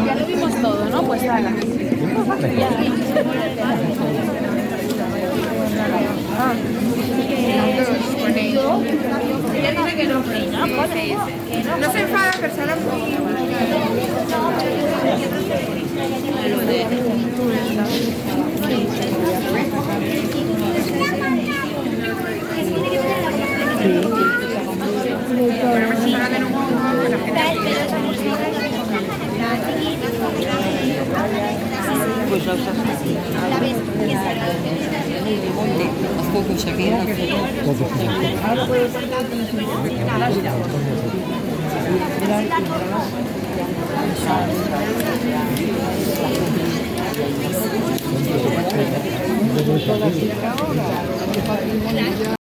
Ya lo vimos todo, ¿no? Pues haga. Ella dice que no, no se enfada, pero solo poco Shakira.